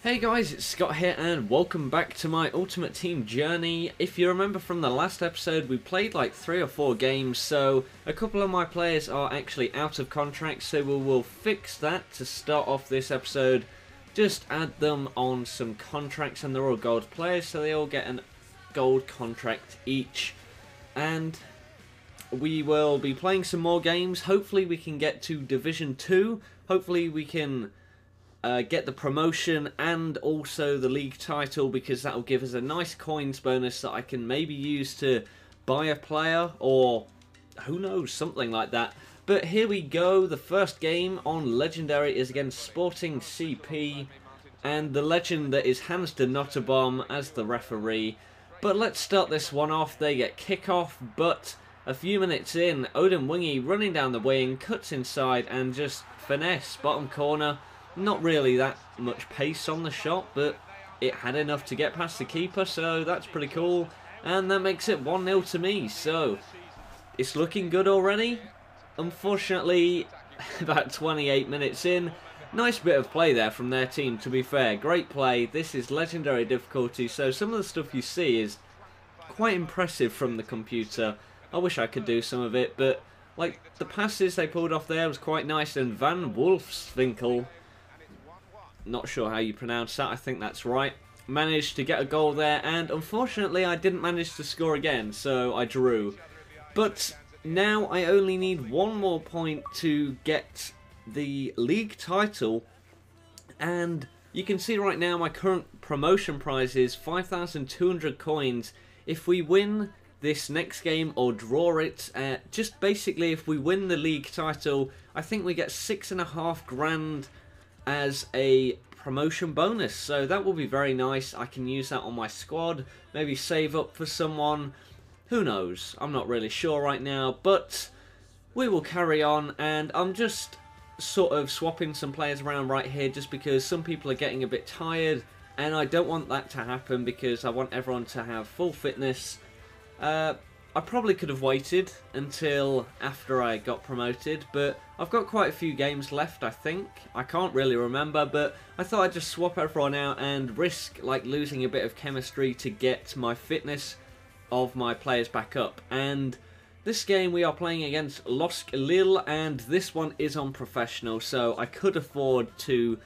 Hey guys, it's Scott here and welcome back to my Ultimate Team journey. If you remember from the last episode, we played like 3 or 4 games, so a couple of my players are actually out of contract, so we will fix that to start off this episode. Just add them on some contracts, and they're all gold players, so they all get a gold contract each. And we will be playing some more games. Hopefully we can get to Division 2. Hopefully we can get the promotion and also the league title, because that will give us a nice coins bonus that I can maybe use to buy a player or who knows, something like that. But here we go. The first game on Legendary is against Sporting CP, and the legend that is Hans de Nottenbom as the referee. But let's start this one off. They get kickoff, but a few minutes in, Odin Wingy running down the wing, cuts inside and just finesse bottom corner. Not really that much pace on the shot, but it had enough to get past the keeper, so that's pretty cool. And that makes it 1-0 to me, so it's looking good already. Unfortunately, about 28 minutes in, nice bit of play there from their team, to be fair. Great play. This is Legendary difficulty, so some of the stuff you see is quite impressive from the computer. I wish I could do some of it, but like the passes they pulled off there was quite nice. And Van Wolfswinkel, not sure how you pronounce that, I think that's right, managed to get a goal there, and unfortunately I didn't manage to score again, so I drew. But now I only need one more point to get the league title, and you can see right now my current promotion prize is 5,200 coins. If we win this next game or draw it, just basically if we win the league title, I think we get 6.5 grand as a promotion bonus, so that will be very nice. I can use that on my squad, maybe save up for someone, who knows, I'm not really sure right now, but we will carry on. And I'm just sort of swapping some players around right here just because some people are getting a bit tired, and I don't want that to happen because I want everyone to have full fitness. I probably could have waited until after I got promoted, but I've got quite a few games left, I think. I can't really remember, but I thought I'd just swap everyone out and risk like losing a bit of chemistry to get my fitness of my players back up. And this game we are playing against LOSC Lille, and this one is on professional, so I could afford to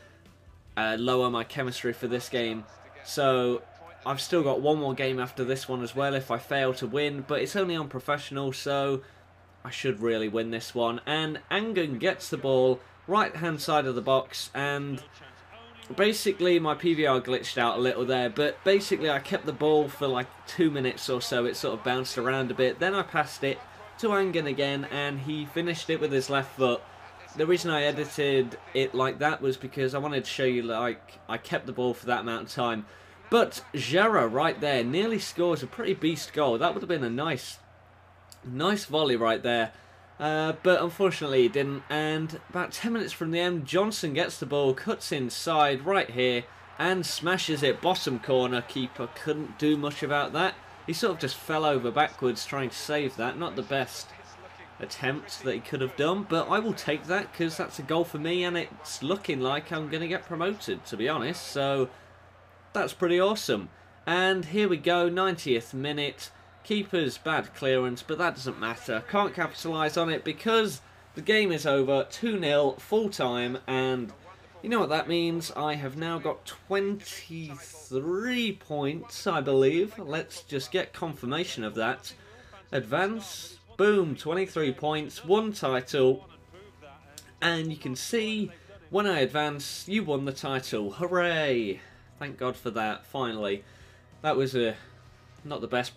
lower my chemistry for this game. So I've still got one more game after this one as well if I fail to win, but it's only on professional, so I should really win this one. And Angun gets the ball, right hand side of the box, and basically my PVR glitched out a little there, but basically I kept the ball for like 2 minutes or so. It sort of bounced around a bit, then I passed it to Angun again, and he finished it with his left foot. The reason I edited it like that was because I wanted to show you like I kept the ball for that amount of time. But Jara right there nearly scores a pretty beast goal. That would have been a nice volley right there. But unfortunately he didn't. And about 10 minutes from the end, Johnson gets the ball, cuts inside right here, and smashes it bottom corner. Keeper couldn't do much about that. He sort of just fell over backwards trying to save that. Not the best attempt that he could have done, but I will take that because that's a goal for me, and it's looking like I'm going to get promoted, to be honest. So that's pretty awesome. And here we go, 90th minute. Keeper's bad clearance, but that doesn't matter. Can't capitalise on it because the game is over. 2-0, full time. And you know what that means? I have now got 23 points, I believe. Let's just get confirmation of that. Advance. Boom, 23 points, 1 title. And you can see when I advance, you won the title. Hooray! Thank God for that, finally. That was not the best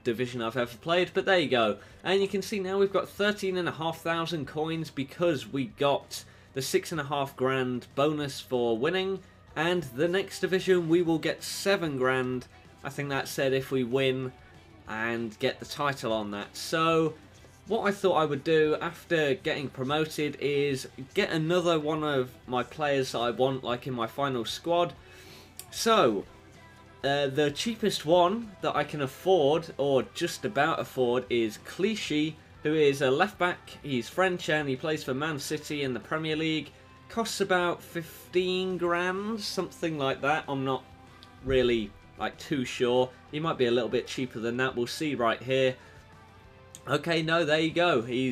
division I've ever played, but there you go. And you can see now we've got 13,500 coins because we got the 6.5 grand bonus for winning. And the next division we will get 7 grand. I think that said if we win and get the title on that. So what I thought I would do after getting promoted is get another one of my players that I want like in my final squad. So the cheapest one that I can afford, or just about afford, is Clichy, who is a left back. He's French and he plays for Man City in the Premier League. Costs about 15 grand, something like that. I'm not really like too sure. He might be a little bit cheaper than that. We'll see right here. Okay, no, there you go. He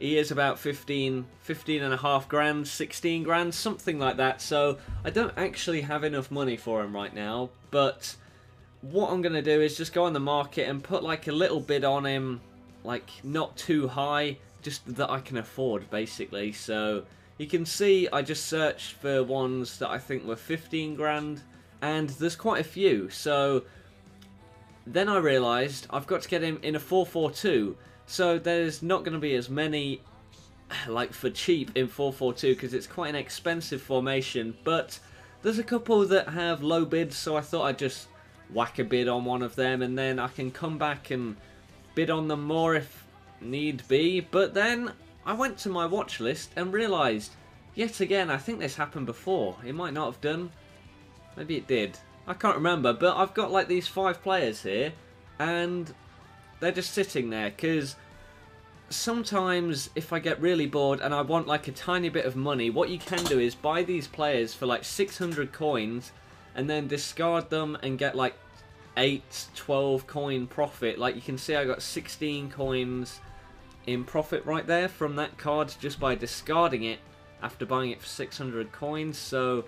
is about 15 and a half grand, 16 grand, something like that. So I don't actually have enough money for him right now, but what I'm going to do is just go on the market and put like a little bid on him, like not too high, just that I can afford basically. So you can see I just searched for ones that I think were 15 grand, and there's quite a few. So then I realised I've got to get him in a 4-4-2. So there's not going to be as many like for cheap in 4-4-2 because it's quite an expensive formation. But there's a couple that have low bids, so I thought I'd just whack a bid on one of them, and then I can come back and bid on them more if need be. But then I went to my watch list and realised, yet again, I think this happened before. It might not have done. Maybe it did. I can't remember, but I've got like these 5 players here, and they're just sitting there, because sometimes if I get really bored and I want like a tiny bit of money, what you can do is buy these players for like 600 coins, and then discard them and get like 8-12 coin profit. Like you can see I got 16 coins in profit right there from that card just by discarding it after buying it for 600 coins. So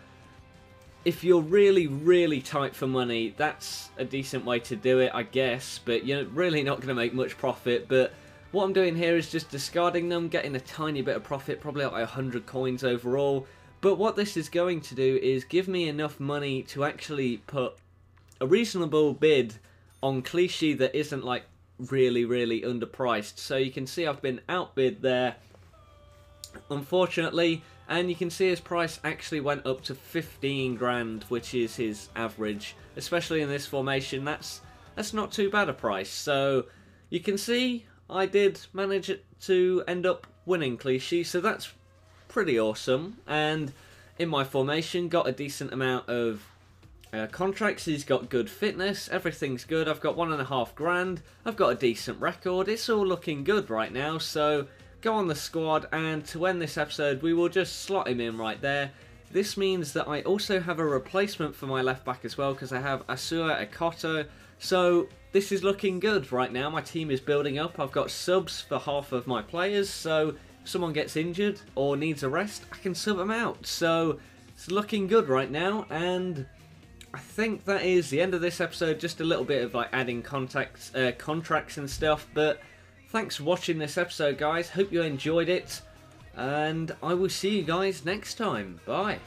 if you're really tight for money, that's a decent way to do it, I guess, but you're really not going to make much profit. But what I'm doing here is just discarding them, getting a tiny bit of profit, probably like 100 coins overall. But what this is going to do is give me enough money to actually put a reasonable bid on Clichy that isn't like really underpriced. So you can see I've been outbid there, unfortunately, and you can see his price actually went up to 15 grand, which is his average, especially in this formation. That's not too bad a price. So you can see I did manage to end up winning Clichy, so that's pretty awesome. And in my formation, got a decent amount of contracts. He's got good fitness, everything's good. I've got 1.5 grand, I've got a decent record, it's all looking good right now. So go on the squad, and to end this episode we will just slot him in right there. This means that I also have a replacement for my left back as well, because I have Asua Ekoto. So this is looking good right now. My team is building up. I've got subs for half of my players, so if someone gets injured or needs a rest, I can sub them out. So it's looking good right now, and I think that is the end of this episode. Just a little bit of like adding contracts and stuff. But thanks for watching this episode, guys. Hope you enjoyed it, and I will see you guys next time. Bye.